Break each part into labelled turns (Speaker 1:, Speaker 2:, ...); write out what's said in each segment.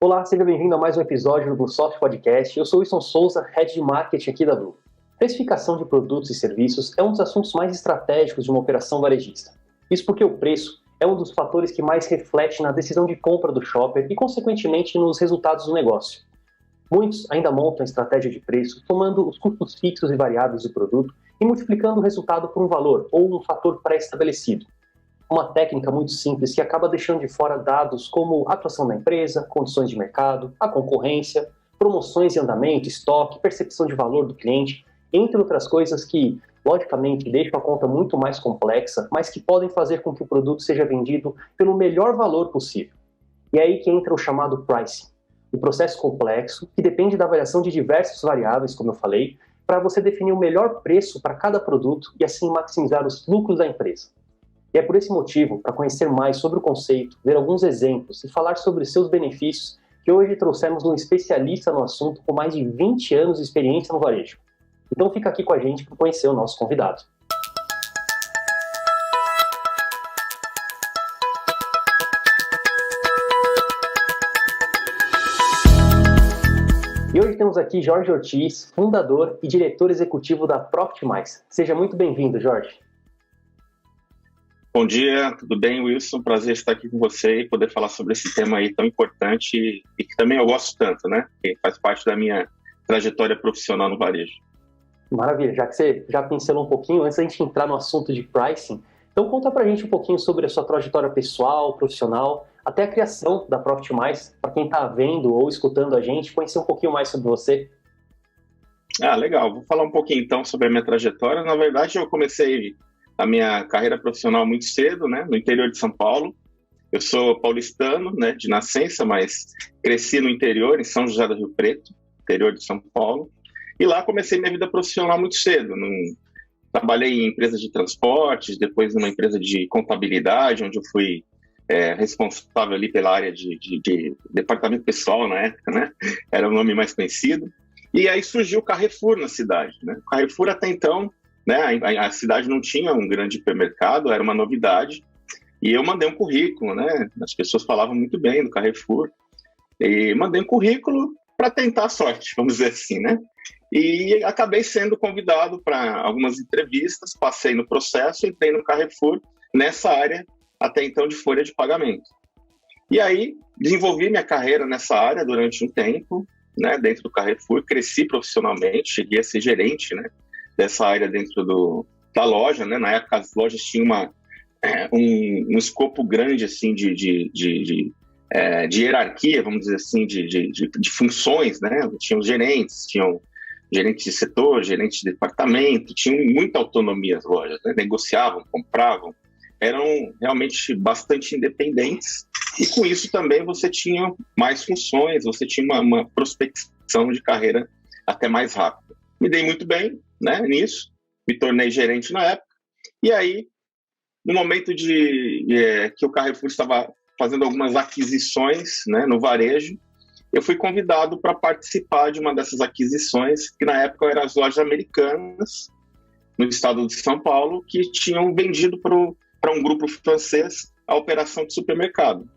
Speaker 1: Olá, seja bem-vindo a mais um episódio do Soft Podcast. Eu sou o Wilson Souza, Head de Marketing aqui da Blue. Precificação de produtos e serviços é um dos assuntos mais estratégicos de uma operação varejista. Isso porque o preço é um dos fatores que mais reflete na decisão de compra do shopper e, consequentemente, nos resultados do negócio. Muitos ainda montam a estratégia de preço tomando os custos fixos e variáveis do produto e multiplicando o resultado por um valor ou um fator pré-estabelecido. Uma técnica muito simples que acaba deixando de fora dados como a atuação da empresa, condições de mercado, a concorrência, promoções em andamento, estoque, percepção de valor do cliente, entre outras coisas que, logicamente, deixam a conta muito mais complexa, mas que podem fazer com que o produto seja vendido pelo melhor valor possível. E é aí que entra o chamado pricing, um processo complexo que depende da avaliação de diversas variáveis, como eu falei, para você definir o melhor preço para cada produto e assim maximizar os lucros da empresa. E é por esse motivo, para conhecer mais sobre o conceito, ver alguns exemplos e falar sobre seus benefícios, que hoje trouxemos um especialista no assunto com mais de 20 anos de experiência no varejo. Então fica aqui com a gente para conhecer o nosso convidado. E hoje temos aqui Jorge Ortiz, fundador e diretor executivo da Profit Mais. Seja muito bem-vindo, Jorge.
Speaker 2: Bom dia, tudo bem, Wilson? Prazer estar aqui com você e poder falar sobre esse tema aí tão importante e que também eu gosto tanto, né? Que faz parte da minha trajetória profissional no varejo.
Speaker 1: Maravilha, já que você já pincelou um pouquinho, antes da gente entrar no assunto de pricing, então conta pra gente um pouquinho sobre a sua trajetória pessoal, profissional, até a criação da Profit Mais, para quem está vendo ou escutando a gente, conhecer um pouquinho mais sobre você.
Speaker 2: Legal. Vou falar um pouquinho então sobre a minha trajetória. Na verdade, eu comecei a minha carreira profissional muito cedo, né, no interior de São Paulo. Eu sou paulistano, né, de nascença, mas cresci no interior, em São José do Rio Preto, interior de São Paulo. E lá comecei minha vida profissional muito cedo. Trabalhei em empresas de transportes, depois numa empresa de contabilidade, onde eu fui responsável ali pela área de departamento pessoal na época, né? Era o nome mais conhecido. E aí surgiu o Carrefour na cidade, né? O Carrefour até então, né, a cidade não tinha um grande hipermercado, era uma novidade, e eu mandei um currículo, né, as pessoas falavam muito bem do Carrefour, e mandei um currículo para tentar a sorte, vamos dizer assim, né, e acabei sendo convidado para algumas entrevistas, passei no processo, entrei no Carrefour, nessa área, até então, de folha de pagamento. E aí, desenvolvi minha carreira nessa área durante um tempo, né, dentro do Carrefour, cresci profissionalmente, cheguei a ser gerente, né, dessa área dentro da loja, né? Na época as lojas tinham um escopo grande assim de hierarquia, vamos dizer assim, de funções, né? Tinham gerentes, gerentes de setor, gerentes de departamento, tinham muita autonomia as lojas, né? Negociavam, compravam, eram realmente bastante independentes e com isso também você tinha mais funções, você tinha uma prospecção de carreira até mais rápida. Me dei muito bem, né, nisso, me tornei gerente na época, e aí, no momento que o Carrefour estava fazendo algumas aquisições, né, no varejo, eu fui convidado para participar de uma dessas aquisições, que na época eram as lojas Americanas, no estado de São Paulo, que tinham vendido para um grupo francês a operação de supermercado.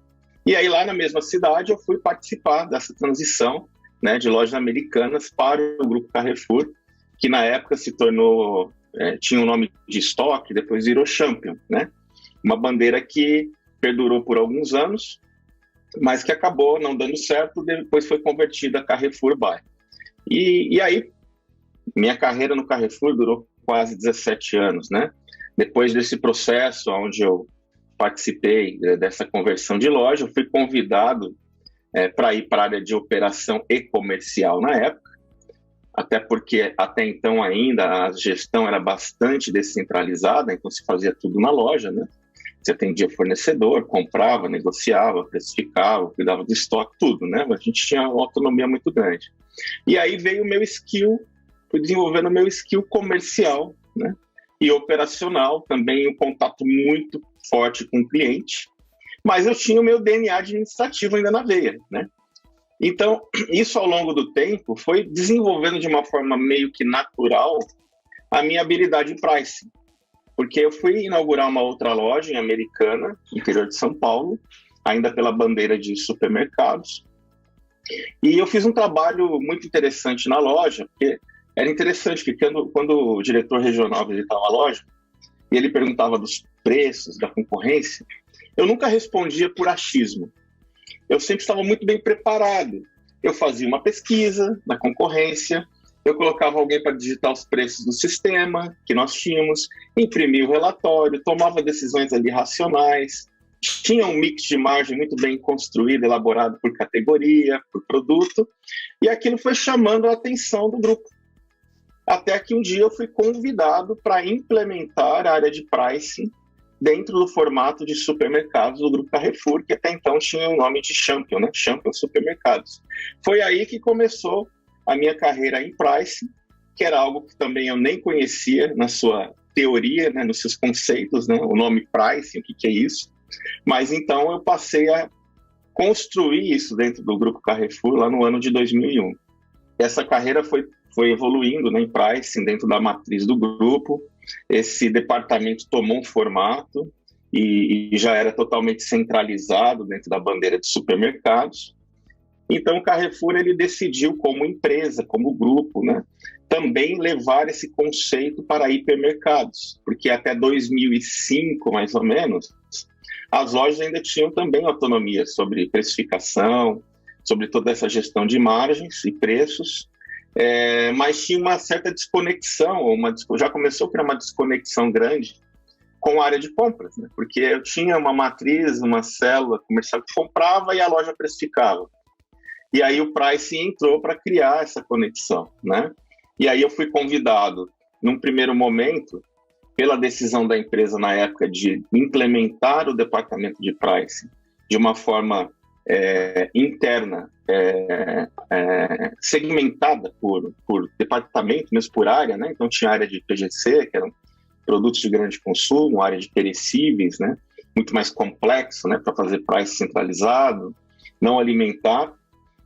Speaker 2: E aí, lá na mesma cidade, eu fui participar dessa transição, né, de lojas Americanas para o grupo Carrefour, que na época se tornou, tinha o nome de Estoque, depois virou Champion, né? Uma bandeira que perdurou por alguns anos, mas que acabou não dando certo, depois foi convertida a Carrefour Buy. E aí, minha carreira no Carrefour durou quase 17 anos, né? Depois desse processo, onde eu participei dessa conversão de loja, eu fui convidado para ir para a área de operação e comercial na época, até porque até então ainda a gestão era bastante descentralizada, então se fazia tudo na loja, né? Você atendia fornecedor, comprava, negociava, precificava, cuidava do estoque, tudo, né? A gente tinha uma autonomia muito grande. E aí veio o meu skill, fui desenvolvendo o meu skill comercial, né? E operacional, também um contato muito forte com o cliente, mas eu tinha o meu DNA administrativo ainda na veia, né? Então, isso ao longo do tempo foi desenvolvendo de uma forma meio que natural a minha habilidade em pricing. Porque eu fui inaugurar uma outra loja em Americana, interior de São Paulo, ainda pela bandeira de supermercados. E eu fiz um trabalho muito interessante na loja, porque era interessante que quando o diretor regional visitava a loja, e ele perguntava dos preços, da concorrência, eu nunca respondia por achismo. Eu sempre estava muito bem preparado. Eu fazia uma pesquisa na concorrência, eu colocava alguém para digitar os preços do sistema que nós tínhamos, imprimia o relatório, tomava decisões ali racionais, tinha um mix de margem muito bem construído, elaborado por categoria, por produto, e aquilo foi chamando a atenção do grupo. Até que um dia eu fui convidado para implementar a área de pricing dentro do formato de supermercados do Grupo Carrefour, que até então tinha o nome de Champion, né? Champion Supermercados. Foi aí que começou a minha carreira em pricing, que era algo que também eu nem conhecia na sua teoria, né? Nos seus conceitos, né? O nome pricing, o que é isso. Mas então eu passei a construir isso dentro do Grupo Carrefour lá no ano de 2001. Essa carreira foi evoluindo, né, em pricing dentro da matriz do grupo. Esse departamento tomou um formato e já era totalmente centralizado dentro da bandeira de supermercados. Então o Carrefour ele decidiu como empresa, como grupo, né, também levar esse conceito para hipermercados, porque até 2005, mais ou menos, as lojas ainda tinham também autonomia sobre precificação, sobre toda essa gestão de margens e preços, mas tinha uma certa desconexão, já começou a criar uma desconexão grande com a área de compras, né? Porque eu tinha uma matriz, uma célula comercial que comprava e a loja precificava. E aí o pricing entrou para criar essa conexão, né? E aí eu fui convidado, num primeiro momento, pela decisão da empresa na época de implementar o departamento de pricing de uma forma interna, segmentada por departamento, mesmo por área, né? Então tinha a área de PGC, que eram produtos de grande consumo, área de perecíveis, né? Muito mais complexo, né? Para fazer price centralizado, não alimentar.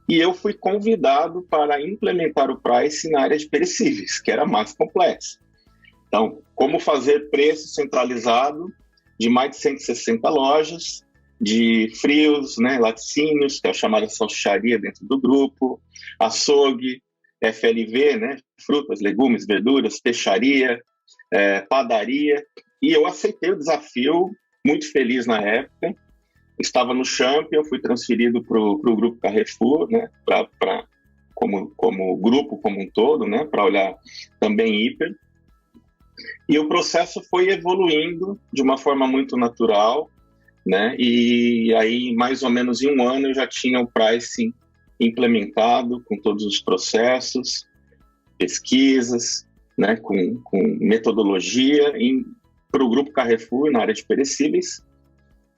Speaker 2: E eu fui convidado para implementar o price na área de perecíveis, que era mais complexo. Então, como fazer preço centralizado de mais de 160 lojas, de frios, né, laticínios, que é a chamada salsicharia dentro do grupo, açougue, FLV, né, frutas, legumes, verduras, peixaria, padaria. E eu aceitei o desafio, muito feliz na época. Estava no Champion, fui transferido para o Grupo Carrefour, né, como grupo como um todo, né, para olhar também hiper. E o processo foi evoluindo de uma forma muito natural, né? E aí, mais ou menos em um ano, eu já tinha o pricing implementado com todos os processos, pesquisas, né? com metodologia para o Grupo Carrefour na área de perecíveis.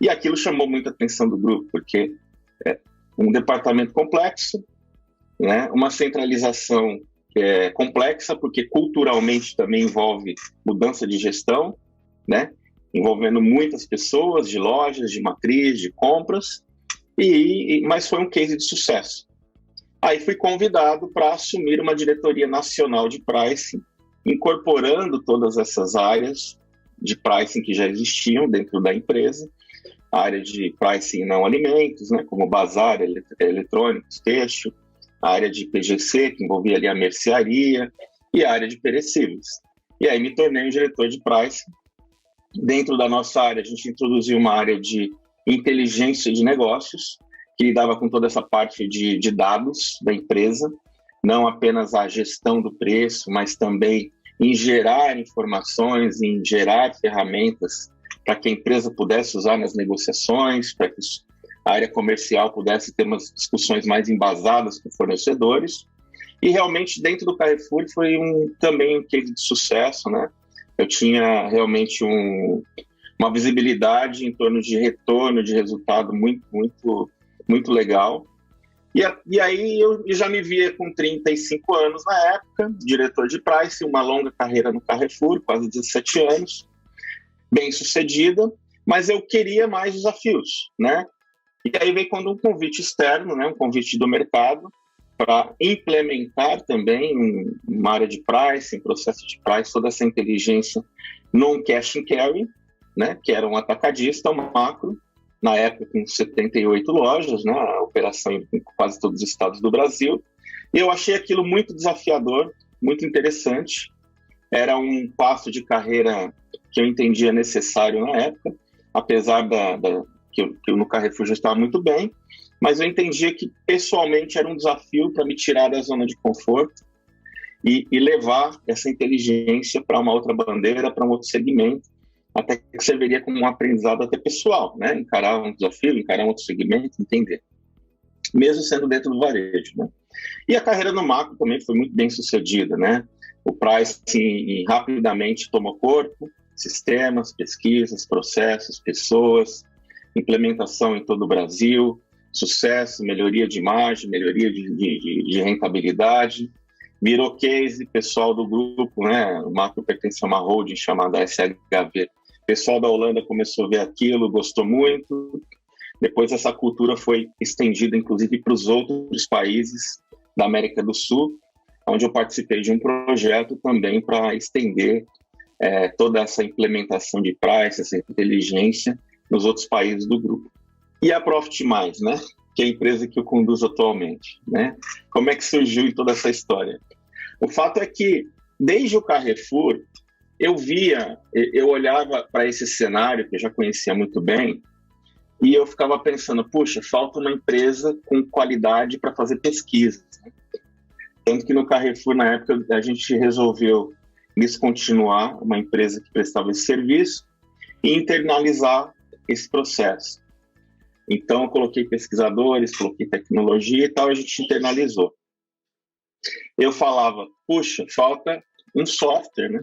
Speaker 2: E aquilo chamou muita atenção do grupo, porque é um departamento complexo, né? Uma centralização complexa, porque culturalmente também envolve mudança de gestão, né? Envolvendo muitas pessoas, de lojas, de matriz, de compras, mas foi um case de sucesso. Aí fui convidado para assumir uma diretoria nacional de pricing, incorporando todas essas áreas de pricing que já existiam dentro da empresa, a área de pricing não alimentos, né, como bazar, eletrônicos, têxtil, a área de PGC, que envolvia ali a mercearia, e a área de perecíveis. E aí me tornei um diretor de pricing. Dentro da nossa área, a gente introduziu uma área de inteligência de negócios, que lidava com toda essa parte de dados da empresa, não apenas a gestão do preço, mas também em gerar informações, em gerar ferramentas para que a empresa pudesse usar nas negociações, para que a área comercial pudesse ter umas discussões mais embasadas com fornecedores. E realmente dentro do Carrefour foi também um case de sucesso, né? Eu tinha realmente uma visibilidade em torno de retorno, de resultado muito, muito, muito legal. E aí eu já me via com 35 anos na época, diretor de pricing, uma longa carreira no Carrefour, quase 17 anos, bem sucedida, mas eu queria mais desafios, né? E aí veio quando um convite externo, né, um convite do mercado, para implementar também uma área de pricing, processo de pricing, toda essa inteligência num cash and carry, né, que era um atacadista, um macro, na época com 78 lojas, né, a operação em quase todos os estados do Brasil, e eu achei aquilo muito desafiador, muito interessante. Era um passo de carreira que eu entendia necessário na época, apesar que eu no Carrefour já estava muito bem, mas eu entendia que pessoalmente era um desafio para me tirar da zona de conforto e levar essa inteligência para uma outra bandeira, para um outro segmento, até que serviria como um aprendizado até pessoal, né? Encarar um desafio, encarar um outro segmento, entender. Mesmo sendo dentro do varejo, né? E a carreira no macro também foi muito bem sucedida, né? O pricing rapidamente tomou corpo, sistemas, pesquisas, processos, pessoas, implementação em todo o Brasil, sucesso, melhoria de margem, melhoria de rentabilidade, virou case, pessoal do grupo, né? O macro pertence a uma holding chamada SHV. O pessoal da Holanda começou a ver aquilo, gostou muito. Depois essa cultura foi estendida, inclusive, para os outros países da América do Sul, onde eu participei de um projeto também para estender toda essa implementação de price, essa inteligência nos outros países do grupo. E a Profit Mais, né? Que é a empresa que eu conduzo atualmente, né? Como é que surgiu toda essa história? O fato é que, desde o Carrefour, eu olhava para esse cenário, que eu já conhecia muito bem, e eu ficava pensando, puxa, falta uma empresa com qualidade para fazer pesquisas. Tanto que no Carrefour, na época, a gente resolveu descontinuar uma empresa que prestava esse serviço e internalizar esse processo. Então, eu coloquei pesquisadores, coloquei tecnologia e tal, a gente internalizou. Eu falava, puxa, falta um software, né?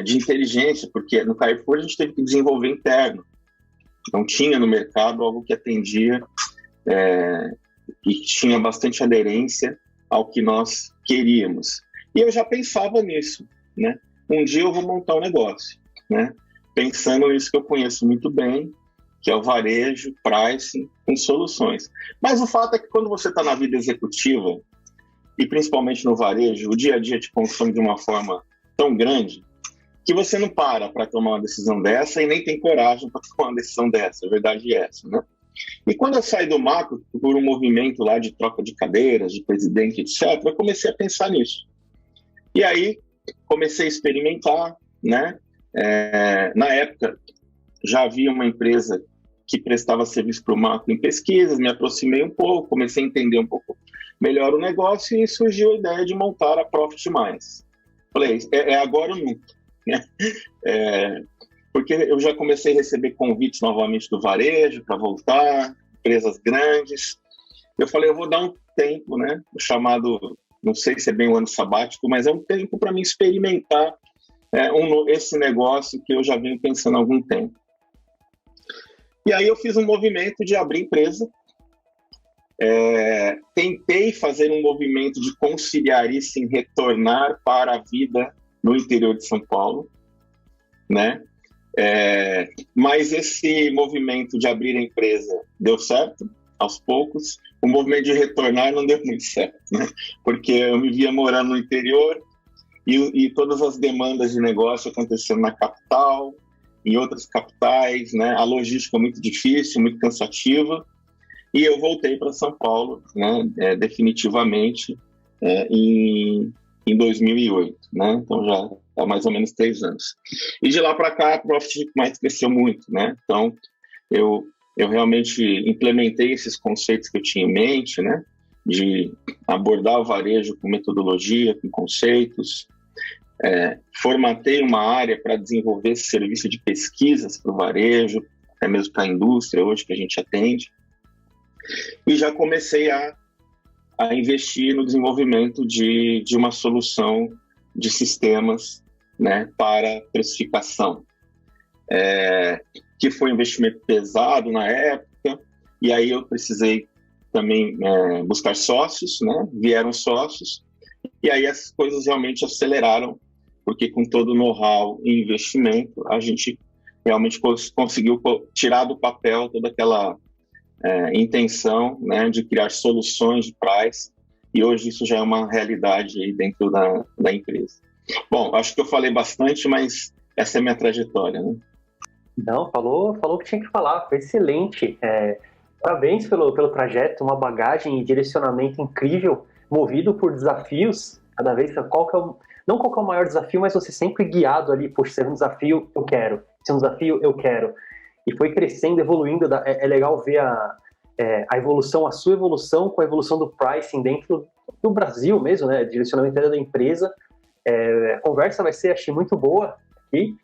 Speaker 2: De inteligência, porque no Carrefour a gente teve que desenvolver interno. Não tinha no mercado algo que atendia e tinha bastante aderência ao que nós queríamos. E eu já pensava nisso, né? Um dia eu vou montar um negócio, né? Pensando nisso que eu conheço muito bem, que é o varejo, pricing, com soluções. Mas o fato é que quando você está na vida executiva, e principalmente no varejo, o dia a dia te consome de uma forma tão grande que você não para tomar uma decisão dessa e nem tem coragem para tomar uma decisão dessa. A verdade é essa, né? E quando eu saí do macro, por um movimento lá de troca de cadeiras, de presidente, etc., eu comecei a pensar nisso. E aí, comecei a experimentar, né? Na época, já havia uma empresa que prestava serviço para o macro em pesquisas, me aproximei um pouco, comecei a entender um pouco melhor o negócio e surgiu a ideia de montar a Profit Mais. Falei, é agora ou nunca, né? Porque eu já comecei a receber convites novamente do varejo para voltar, empresas grandes. Eu falei, eu vou dar um tempo, né? Chamado, não sei se é bem um ano sabático, mas é um tempo para mim experimentar esse negócio que eu já venho pensando há algum tempo. E aí eu fiz um movimento de abrir empresa, tentei fazer um movimento de conciliar isso em retornar para a vida no interior de São Paulo, né? Mas esse movimento de abrir a empresa deu certo, aos poucos. O movimento de retornar não deu muito certo, né? Porque eu me via morando no interior e todas as demandas de negócio acontecendo na capital, em outras capitais, né? A logística muito difícil, muito cansativa, e eu voltei para São Paulo, né? Definitivamente em 2008, né? Então já há mais ou menos 3 anos. E de lá para cá a Profit Mais cresceu muito, né? Então eu realmente implementei esses conceitos que eu tinha em mente, né? De abordar o varejo com metodologia, com conceitos. Formatei uma área para desenvolver esse serviço de pesquisas para o varejo, até mesmo para a indústria hoje que a gente atende. E já comecei a investir no desenvolvimento de uma solução de sistemas, né, para precificação, que foi um investimento pesado na época, e aí eu precisei também buscar sócios, né, vieram sócios, e aí as coisas realmente aceleraram, porque com todo o know-how e investimento, a gente realmente conseguiu tirar do papel toda aquela intenção, né, de criar soluções de price, e hoje isso já é uma realidade aí dentro da empresa. Bom, acho que eu falei bastante, mas essa é a minha trajetória, né?
Speaker 1: Não, falou o que tinha que falar, foi excelente. Parabéns pelo trajeto, uma bagagem e direcionamento incrível, movido por desafios, cada vez, não qual que é o maior desafio, mas você sempre guiado ali, poxa, se é um desafio, eu quero, se é um desafio, eu quero. E foi crescendo, evoluindo, é legal ver a evolução, a sua evolução com a evolução do pricing dentro do Brasil mesmo, né, direcionamento da empresa. A conversa vai ser, achei, muito boa aqui.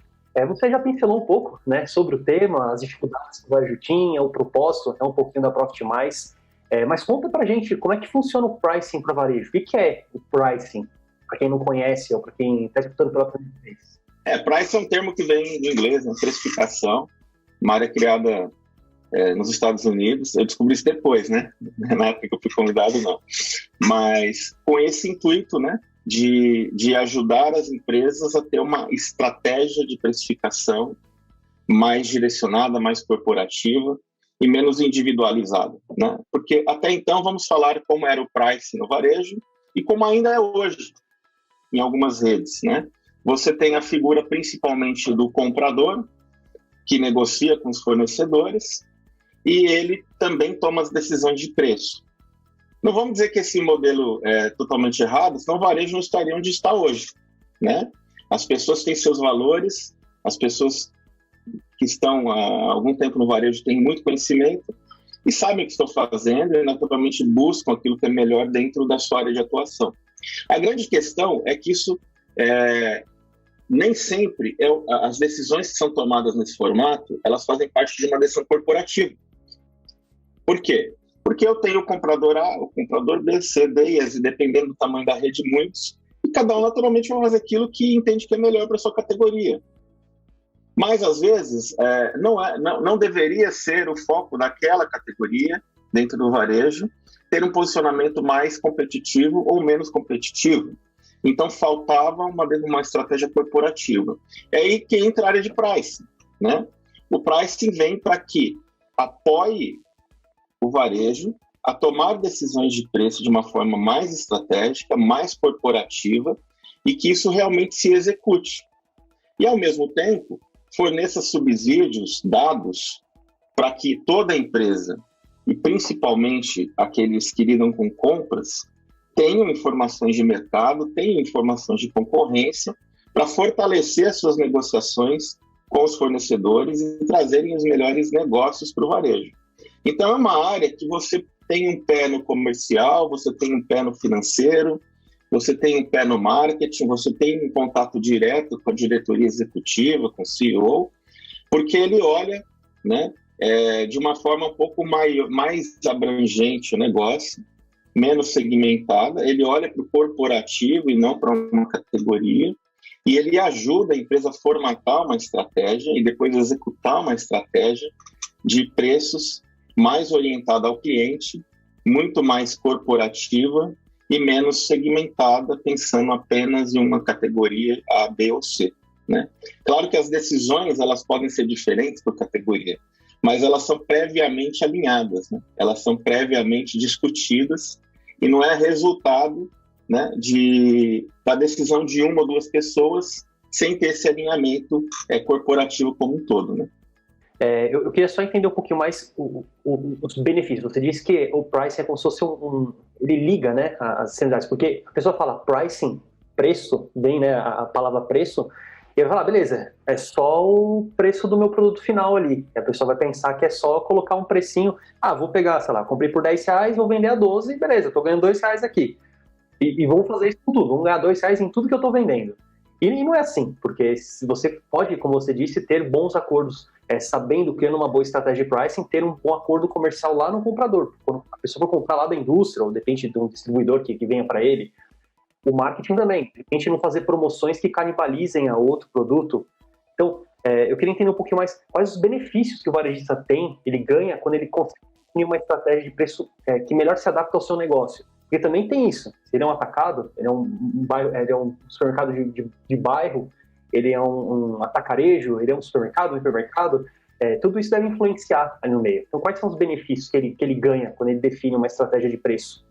Speaker 1: Você já pincelou um pouco, né, sobre o tema, as dificuldades que o varejo tinha, o propósito, até um pouquinho da Profit Mais. Mas conta pra gente como é que funciona o pricing para varejo. O que é o pricing, para quem não conhece ou para quem está escutando pela primeira vez?
Speaker 2: Pricing é um termo que vem do inglês, né? Precificação, uma área criada nos Estados Unidos. Eu descobri isso depois, né? Na época que eu fui convidado, não. Mas com esse intuito, né? De ajudar as empresas a ter uma estratégia de precificação mais direcionada, mais corporativa e menos individualizada, né? Porque até então vamos falar como era o pricing no varejo e como ainda é hoje em algumas redes, né? Você tem a figura principalmente do comprador, que negocia com os fornecedores, e ele também toma as decisões de preço. Não vamos dizer que esse modelo é totalmente errado, senão o varejo não estaria onde está hoje, né? As pessoas têm seus valores, as pessoas que estão há algum tempo no varejo têm muito conhecimento e sabem o que estão fazendo e naturalmente buscam aquilo que é melhor dentro da sua área de atuação. A grande questão é que isso nem sempre as decisões que são tomadas nesse formato, elas fazem parte de uma decisão corporativa. Por quê? Porque eu tenho o comprador A, o comprador B, C, D, e dependendo do tamanho da rede, muitos, e cada um naturalmente vai fazer aquilo que entende que é melhor para a sua categoria. Mas, às vezes, não deveria ser o foco daquela categoria, dentro do varejo, ter um posicionamento mais competitivo ou menos competitivo. Então, faltava uma estratégia corporativa. É aí que entra a área de pricing, né? O pricing vem para que apoie o varejo a tomar decisões de preço de uma forma mais estratégica, mais corporativa, e que isso realmente se execute. E, ao mesmo tempo, forneça subsídios, dados, para que toda a empresa, e principalmente aqueles que lidam com compras, tenham informações de mercado, tenham informações de concorrência, para fortalecer as suas negociações com os fornecedores e trazerem os melhores negócios para o varejo. Então, é uma área que você tem um pé no comercial, você tem um pé no financeiro, você tem um pé no marketing, você tem um contato direto com a diretoria executiva, com o CEO, porque ele olha, né, de uma forma um pouco mais abrangente o negócio, menos segmentada, ele olha para o corporativo e não para uma categoria, e ele ajuda a empresa a formatar uma estratégia e depois executar uma estratégia de preços mais orientada ao cliente, muito mais corporativa e menos segmentada, pensando apenas em uma categoria A, B ou C, né? Claro que as decisões elas podem ser diferentes por categoria, mas elas são previamente alinhadas, né? Elas são previamente discutidas e não é resultado, né, da decisão de uma ou duas pessoas sem ter esse alinhamento corporativo como um todo, né?
Speaker 1: Eu queria só entender um pouquinho mais os benefícios. Você disse que o pricing é como se fosse ele liga, né, as externalidades, porque a pessoa fala pricing, preço, vem, né, a palavra preço, e vai falar, beleza, é só o preço do meu produto final ali. E a pessoa vai pensar que é só colocar um precinho, vou pegar, sei lá, comprei por R$10, vou vender a 12, beleza, tô ganhando R$2 aqui. E vamos fazer isso com tudo, vamos ganhar R$2 em tudo que eu tô vendendo. E não é assim, porque você pode, como você disse, ter bons acordos, sabendo, criando uma boa estratégia de pricing, ter um bom acordo comercial lá no comprador. Quando a pessoa for comprar lá da indústria, ou depende de um distribuidor que venha para ele, o marketing também, de repente não fazer promoções que canibalizem a outro produto. Então, eu queria entender um pouquinho mais quais os benefícios que o varejista tem, ele ganha quando ele consegue definir uma estratégia de preço que melhor se adapta ao seu negócio. Porque também tem isso. Se ele é um atacado, ele é um supermercado de bairro, ele é um atacarejo, ele é um supermercado, um hipermercado, tudo isso deve influenciar ali no meio. Então, quais são os benefícios que ele ganha quando ele define uma estratégia de preço?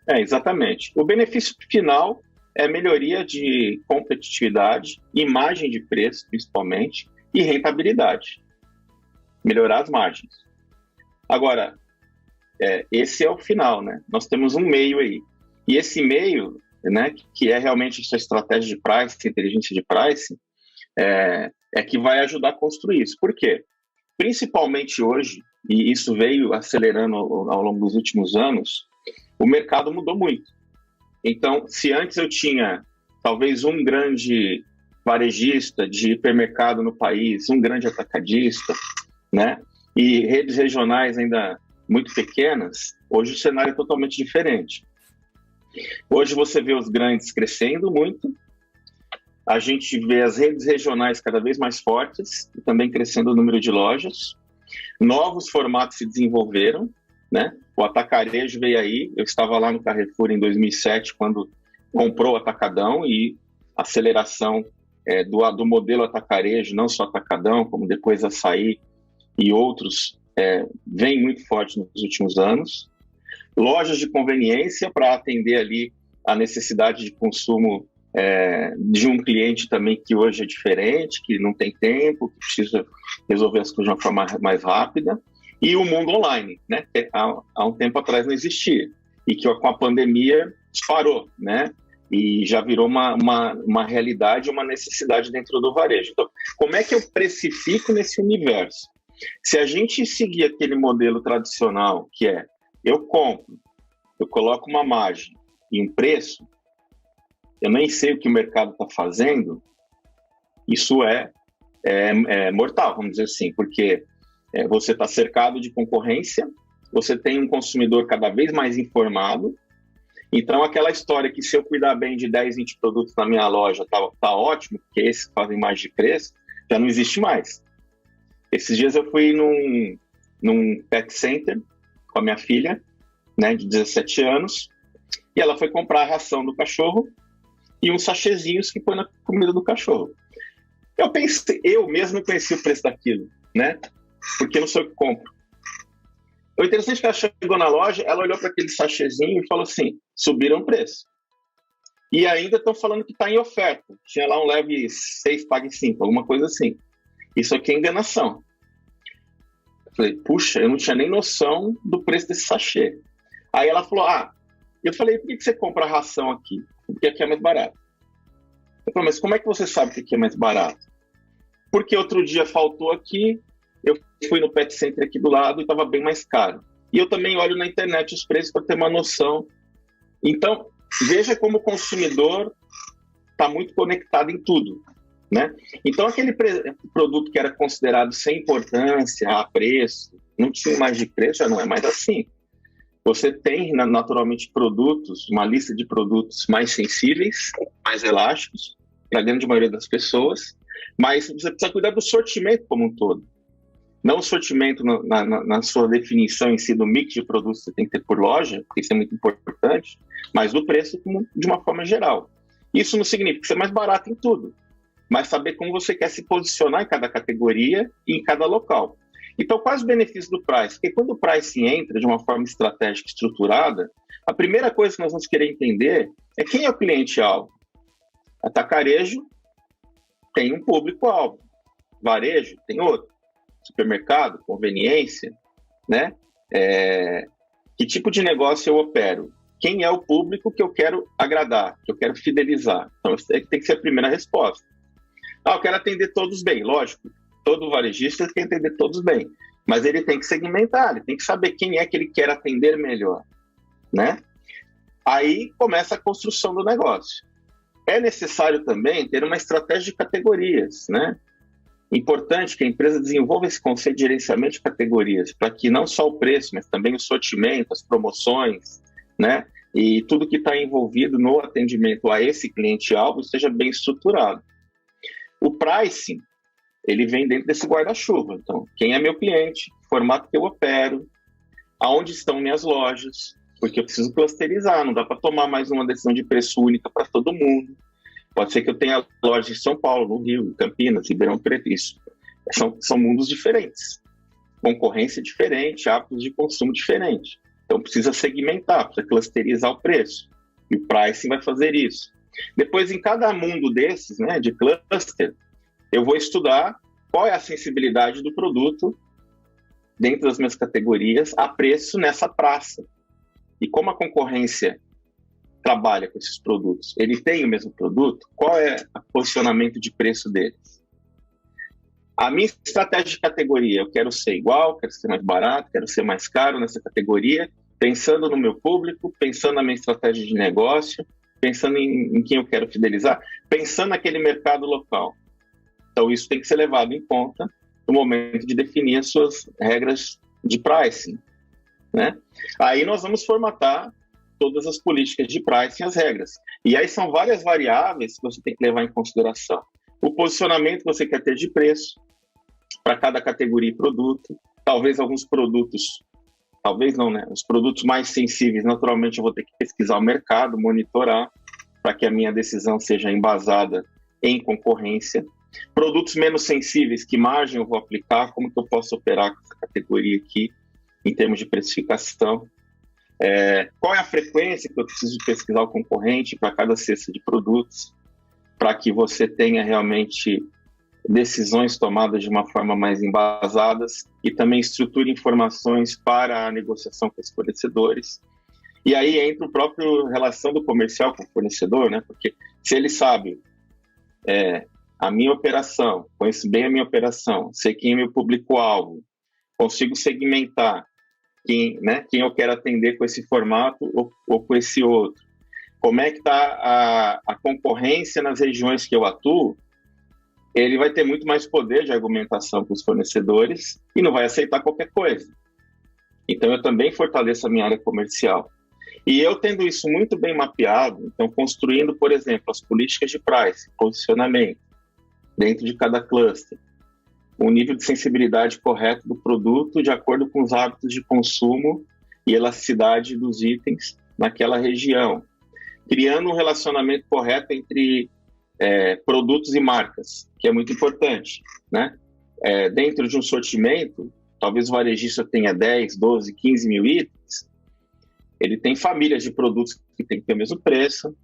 Speaker 2: Exatamente. O benefício final é melhoria de competitividade, imagem de preço, principalmente, e rentabilidade, melhorar as margens. Agora, esse é o final, né? Nós temos um meio aí. E esse meio, né, que é realmente essa estratégia de price, inteligência de price, é que vai ajudar a construir isso. Por quê? Principalmente hoje, e isso veio acelerando ao longo dos últimos anos, o mercado mudou muito. Então, se antes eu tinha talvez um grande varejista de hipermercado no país, um grande atacadista, né, e redes regionais ainda muito pequenas, hoje o cenário é totalmente diferente. Hoje você vê os grandes crescendo muito, a gente vê as redes regionais cada vez mais fortes, e também crescendo o número de lojas, novos formatos se desenvolveram, né? O atacarejo veio aí, eu estava lá no Carrefour em 2007, quando comprou o Atacadão, e a aceleração do modelo atacarejo, não só Atacadão, como depois Açaí e outros, vem muito forte nos últimos anos. Lojas de conveniência para atender ali a necessidade de consumo de um cliente também que hoje é diferente, que não tem tempo, que precisa resolver as coisas de uma forma mais rápida. E o mundo online, né? Há um tempo atrás não existia. E que com a pandemia disparou, né? E já virou uma realidade, uma necessidade dentro do varejo. Então, como é que eu precifico nesse universo? Se a gente seguir aquele modelo tradicional, que é eu compro, eu coloco uma margem e um preço, eu nem sei o que o mercado está fazendo, isso é mortal, vamos dizer assim, porque você está cercado de concorrência, você tem um consumidor cada vez mais informado, então aquela história que se eu cuidar bem de 10, 20 produtos na minha loja tá ótimo, porque esses fazem mais de preço, já não existe mais. Esses dias eu fui num pet center com a minha filha, né, de 17 anos, e ela foi comprar a ração do cachorro e uns sachêzinhos que põe na comida do cachorro. Eu mesmo não conhecia o preço daquilo, né? Porque eu não sei o que compro. O interessante é que ela chegou na loja, ela olhou para aquele sachêzinho e falou assim, subiram o preço. E ainda estão falando que está em oferta. Tinha lá um leve 6, pague 5, alguma coisa assim. Isso aqui é enganação. Eu falei, puxa, eu não tinha nem noção do preço desse sachê. Aí ela falou, eu falei, por que você compra a ração aqui? Porque aqui é mais barato. Eu falei, mas como é que você sabe que aqui é mais barato? Porque outro dia faltou aqui, eu fui no pet center aqui do lado e estava bem mais caro. E eu também olho na internet os preços para ter uma noção. Então, veja como o consumidor está muito conectado em tudo, né? Então, aquele produto que era considerado sem importância, a preço, não tinha mais de preço, já não é mais assim. Você tem, naturalmente, produtos, uma lista de produtos mais sensíveis, mais elásticos, para a grande maioria das pessoas, mas você precisa cuidar do sortimento como um todo. Não o sortimento na sua definição em si do mix de produtos que você tem que ter por loja, porque isso é muito importante, mas do preço de uma forma geral. Isso não significa ser mais barato em tudo, mas saber como você quer se posicionar em cada categoria e em cada local. Então, quais os benefícios do price? Porque quando o price entra de uma forma estratégica estruturada, a primeira coisa que nós vamos querer entender é quem é o cliente-alvo. Atacarejo tem um público-alvo, varejo tem outro, supermercado, conveniência, né? Que tipo de negócio eu opero? Quem é o público que eu quero agradar, que eu quero fidelizar? Então, essa tem que ser a primeira resposta. Eu quero atender todos bem, lógico. Todo varejista quer atender todos bem, mas ele tem que segmentar, ele tem que saber quem é que ele quer atender melhor, né? Aí começa a construção do negócio. É necessário também ter uma estratégia de categorias, né? Importante que a empresa desenvolva esse conceito de gerenciamento de categorias, para que não só o preço, mas também o sortimento, as promoções, né? E tudo que está envolvido no atendimento a esse cliente-alvo esteja bem estruturado. O pricing, ele vem dentro desse guarda-chuva. Então, quem é meu cliente, formato que eu opero, aonde estão minhas lojas, porque eu preciso clusterizar, não dá para tomar mais uma decisão de preço única para todo mundo. Pode ser que eu tenha lojas em São Paulo, no Rio, em Campinas, Ribeirão Preto, isso. São mundos diferentes, concorrência diferente, hábitos de consumo diferente. Então, precisa segmentar, precisa clusterizar o preço. E o pricing vai fazer isso. Depois, em cada mundo desses, né, de cluster, eu vou estudar qual é a sensibilidade do produto dentro das minhas categorias a preço nessa praça. E como a concorrência trabalha com esses produtos, ele tem o mesmo produto, qual é o posicionamento de preço deles? A minha estratégia de categoria, eu quero ser igual, quero ser mais barato, quero ser mais caro nessa categoria, pensando no meu público, pensando na minha estratégia de negócio, pensando em quem eu quero fidelizar, pensando naquele mercado local. Então, isso tem que ser levado em conta no momento de definir as suas regras de pricing, né? Aí nós vamos formatar todas as políticas de pricing e as regras. E aí são várias variáveis que você tem que levar em consideração. O posicionamento que você quer ter de preço para cada categoria e produto. Talvez alguns produtos, talvez não, né? Os produtos mais sensíveis, naturalmente, eu vou ter que pesquisar o mercado, monitorar, para que a minha decisão seja embasada em concorrência. Produtos menos sensíveis, que margem eu vou aplicar, como que eu posso operar com essa categoria aqui, em termos de precificação. Qual é a frequência que eu preciso pesquisar o concorrente para cada cesta de produtos, para que você tenha realmente decisões tomadas de uma forma mais embasadas e também estruture informações para a negociação com os fornecedores. E aí entra o próprio relação do comercial com o fornecedor, né? Porque se ele sabe a minha operação, conheço bem a minha operação, sei quem é meu público-alvo, consigo segmentar quem eu quero atender com esse formato ou com esse outro. Como é que está a concorrência nas regiões que eu atuo, ele vai ter muito mais poder de argumentação com os fornecedores e não vai aceitar qualquer coisa. Então, eu também fortaleço a minha área comercial. E eu tendo isso muito bem mapeado, então construindo, por exemplo, as políticas de price, posicionamento, dentro de cada cluster, o nível de sensibilidade correto do produto de acordo com os hábitos de consumo e elasticidade dos itens naquela região, criando um relacionamento correto entre produtos e marcas, que é muito importante, né? Dentro de um sortimento, talvez o varejista tenha 10, 12, 15 mil itens, ele tem famílias de produtos que tem que ter o mesmo preço,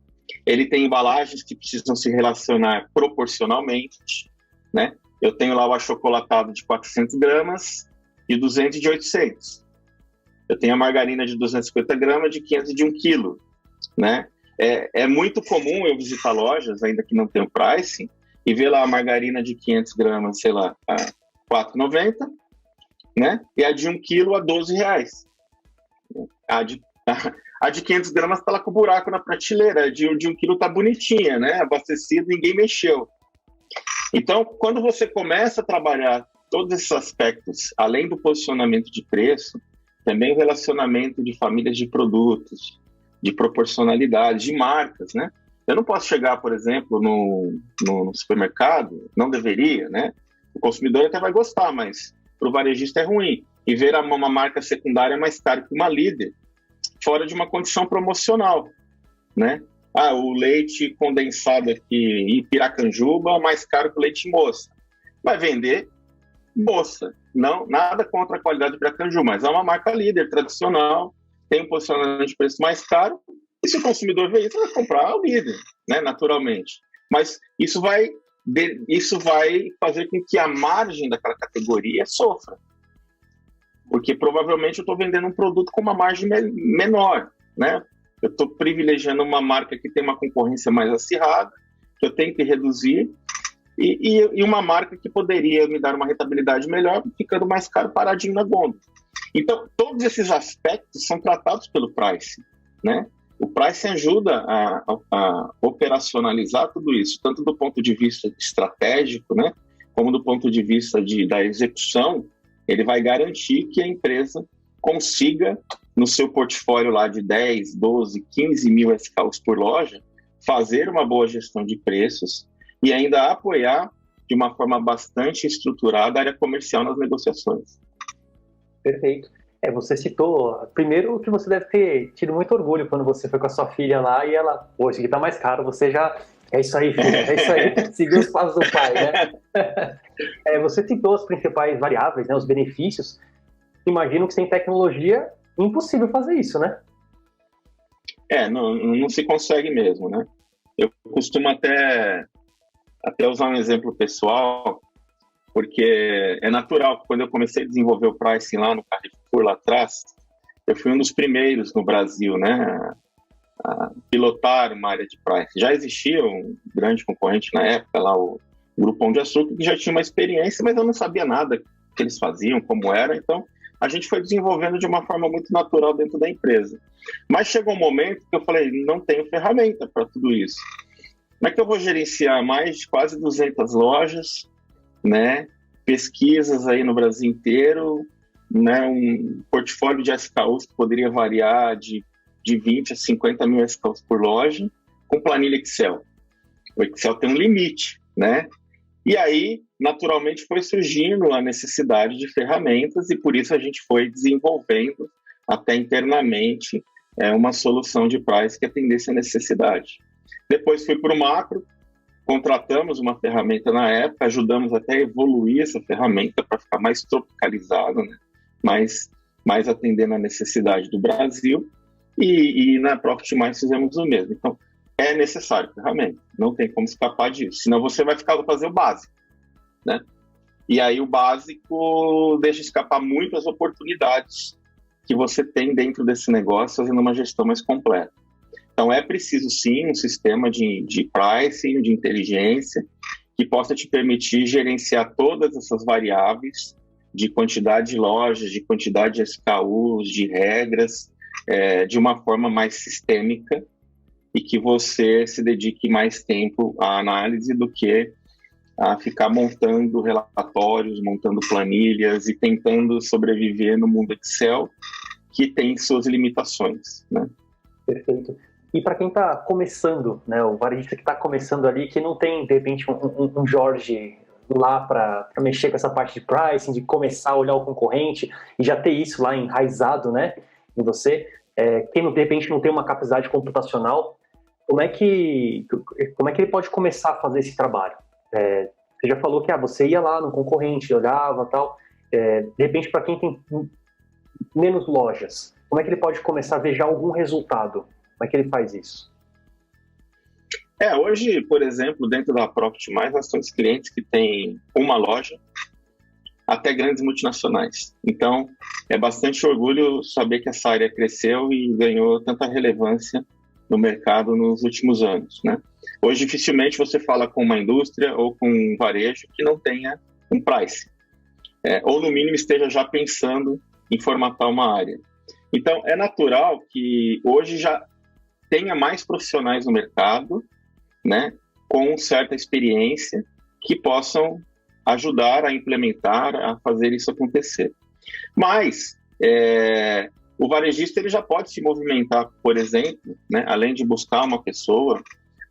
Speaker 2: ele tem embalagens que precisam se relacionar proporcionalmente, né? Eu tenho lá o achocolatado de 400 gramas, de 200 e de 800. Eu tenho a margarina de 250 gramas, de 500 e de 1 quilo, né? É muito comum eu visitar lojas, ainda que não tenha o pricing, e ver lá a margarina de 500 gramas, sei lá, a R$ 4,90, né? E a de 1 quilo a R$12. A de 500 gramas está lá com buraco na prateleira, a de 1 quilo está bonitinha, né? Abastecida, ninguém mexeu. Então, quando você começa a trabalhar todos esses aspectos, além do posicionamento de preço, também o relacionamento de famílias de produtos, de proporcionalidade, de marcas, né? Eu não posso chegar, por exemplo, no supermercado, não deveria, né? O consumidor até vai gostar, mas para o varejista é ruim. E ver uma marca secundária mais cara que uma líder, fora de uma condição promocional, né? O leite condensado aqui em Piracanjuba mais caro que o leite moça. Vai vender moça. Não, nada contra a qualidade de Piracanjuba, mas é uma marca líder, tradicional, tem um posicionamento de preço mais caro, e se o consumidor ver isso, vai comprar o líder, né, naturalmente. Mas isso vai fazer com que a margem daquela categoria sofra. Porque provavelmente eu estou vendendo um produto com uma margem menor, né? Eu estou privilegiando uma marca que tem uma concorrência mais acirrada, que eu tenho que reduzir, e uma marca que poderia me dar uma rentabilidade melhor, ficando mais caro paradinho na gôndola. Então, todos esses aspectos são tratados pelo pricing, né? O pricing ajuda a operacionalizar tudo isso, tanto do ponto de vista estratégico, né, como do ponto de vista da execução. Ele vai garantir que a empresa consiga, no seu portfólio lá de 10, 12, 15 mil SKUs por loja, fazer uma boa gestão de preços e ainda apoiar de uma forma bastante estruturada a área comercial nas negociações.
Speaker 1: Perfeito. Você citou, primeiro, que você deve ter tido muito orgulho quando você foi com a sua filha lá e ela, pô, isso aqui tá mais caro, você já, é isso aí, filha, é isso aí, seguiu os passos do pai, né? Você citou as principais variáveis, né, os benefícios. Imagino que sem tecnologia, impossível fazer isso, né?
Speaker 2: Não se consegue mesmo, né? Eu costumo até usar um exemplo pessoal. porque é natural que quando eu comecei a desenvolver o pricing lá no Carrefour, lá atrás, eu fui um dos primeiros no Brasil, né, a pilotar uma área de pricing. Já existia um grande concorrente na época, lá o Grupo Pão de Açúcar, que já tinha uma experiência, mas eu não sabia nada que eles faziam, como era, então a gente foi desenvolvendo de uma forma muito natural dentro da empresa. Mas chegou um momento que eu falei, não tenho ferramenta para tudo isso. Como é que eu vou gerenciar mais de quase 200 lojas, né, pesquisas aí no Brasil inteiro, né, um portfólio de SKUs que poderia variar de 20 a 50 mil SKUs por loja, com planilha Excel. O Excel tem um limite, né? E aí, naturalmente, foi surgindo a necessidade de ferramentas e por isso a gente foi desenvolvendo até internamente uma solução de price que atendesse a necessidade. Depois fui para o macro, contratamos uma ferramenta na época, ajudamos até a evoluir essa ferramenta para ficar mais tropicalizada, né? mais atendendo a necessidade do Brasil, e na Profit Mais fizemos o mesmo. Então, é necessário ferramenta, não tem como escapar disso, senão você vai ficar fazer o básico, né? E aí o básico deixa escapar muitas oportunidades que você tem dentro desse negócio, fazendo uma gestão mais completa. Então, é preciso, sim, um sistema de pricing, de inteligência, que possa te permitir gerenciar todas essas variáveis de quantidade de lojas, de quantidade de SKUs, de regras, de uma forma mais sistêmica e que você se dedique mais tempo à análise do que a ficar montando relatórios, montando planilhas e tentando sobreviver no mundo Excel, que tem suas limitações, né?
Speaker 1: Perfeito. E para quem está começando, né, o varejista que está começando ali, que não tem, de repente, um Jorge lá para mexer com essa parte de pricing, de começar a olhar o concorrente e já ter isso lá enraizado, né, em você, quem de repente não tem uma capacidade computacional, como é que ele pode começar a fazer esse trabalho? Você já falou que você ia lá no concorrente, olhava e tal, de repente para quem tem menos lojas, como é que ele pode começar a ver já algum resultado? Como é que ele faz isso?
Speaker 2: Hoje, por exemplo, dentro da Profit Mais, nós temos clientes que têm uma loja até grandes multinacionais. Então, é bastante orgulho saber que essa área cresceu e ganhou tanta relevância no mercado nos últimos anos, né? Hoje, dificilmente você fala com uma indústria ou com um varejo que não tenha um price, ou no mínimo esteja já pensando em formatar uma área. Então, é natural que hoje já tenha mais profissionais no mercado, né, com certa experiência, que possam ajudar a implementar, a fazer isso acontecer. Mas o varejista ele já pode se movimentar, por exemplo, né, além de buscar uma pessoa,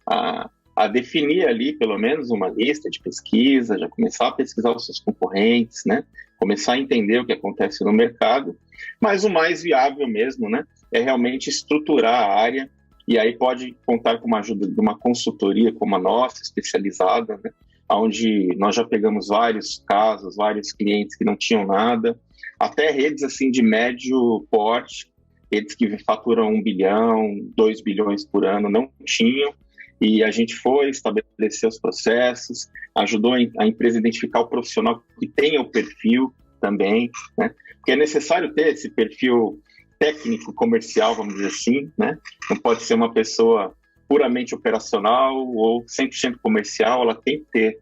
Speaker 2: a definir ali pelo menos uma lista de pesquisa, já começar a pesquisar os seus concorrentes, né, começar a entender o que acontece no mercado, mas o mais viável mesmo, né, é realmente estruturar a área. E aí pode contar com uma ajuda de uma consultoria como a nossa, especializada, né? Onde nós já pegamos vários casos, vários clientes que não tinham nada, até redes assim de médio porte, redes que faturam 1 bilhão, 2 bilhões por ano, não tinham. E a gente foi estabelecer os processos, ajudou a empresa a identificar o profissional que tenha o perfil também, né? Porque é necessário ter esse perfil técnico, comercial, vamos dizer assim, né? Não pode ser uma pessoa puramente operacional ou 100% comercial, ela tem que ter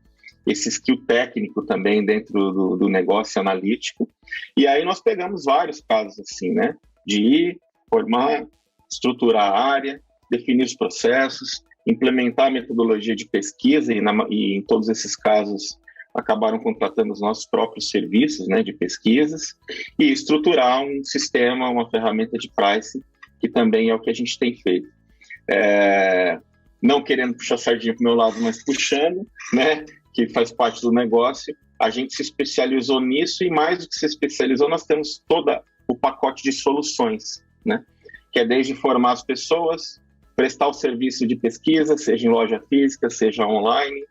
Speaker 2: esse skill técnico também dentro do negócio analítico. E aí nós pegamos vários casos assim, né? De ir, formar, estruturar a área, definir os processos, implementar a metodologia de pesquisa e em todos esses casos acabaram contratando os nossos próprios serviços, né, de pesquisas e estruturar um sistema, uma ferramenta de pricing, que também é o que a gente tem feito. Não querendo puxar a sardinha para o meu lado, mas puxando, né, que faz parte do negócio, a gente se especializou nisso e mais do que se especializou, nós temos todo o pacote de soluções, né, que é desde formar as pessoas, prestar o serviço de pesquisa, seja em loja física, seja online,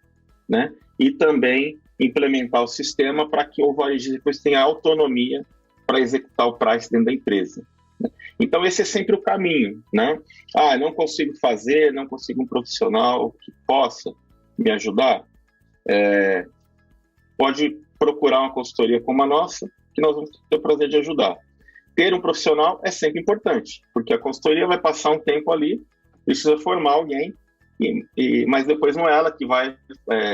Speaker 2: né, e também implementar o sistema para que o varejista depois tenha autonomia para executar o price dentro da empresa. Então, esse é sempre o caminho, né? Não consigo fazer, não consigo um profissional que possa me ajudar. Pode procurar uma consultoria como a nossa, que nós vamos ter o prazer de ajudar. Ter um profissional é sempre importante, porque a consultoria vai passar um tempo ali, precisa formar alguém, mas depois não é ela que vai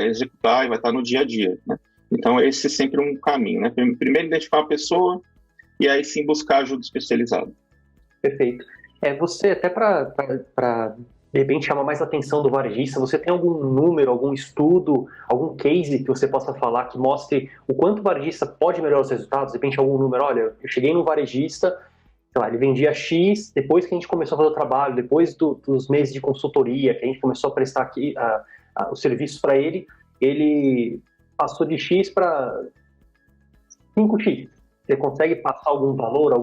Speaker 2: executar e vai estar no dia a dia, né? Então, esse é sempre um caminho, né? Primeiro identificar uma pessoa e aí sim buscar ajuda especializada.
Speaker 1: Perfeito. Você, até para de repente chamar mais a atenção do varejista, você tem algum número, algum estudo, algum case que você possa falar que mostre o quanto o varejista pode melhorar os resultados? De repente algum número, olha, eu cheguei no varejista, sei lá, ele vendia X, depois que a gente começou a fazer o trabalho, depois dos meses de consultoria, que a gente começou a prestar aqui os serviços para ele, ele passou de X para 5X. Você consegue passar algum valor,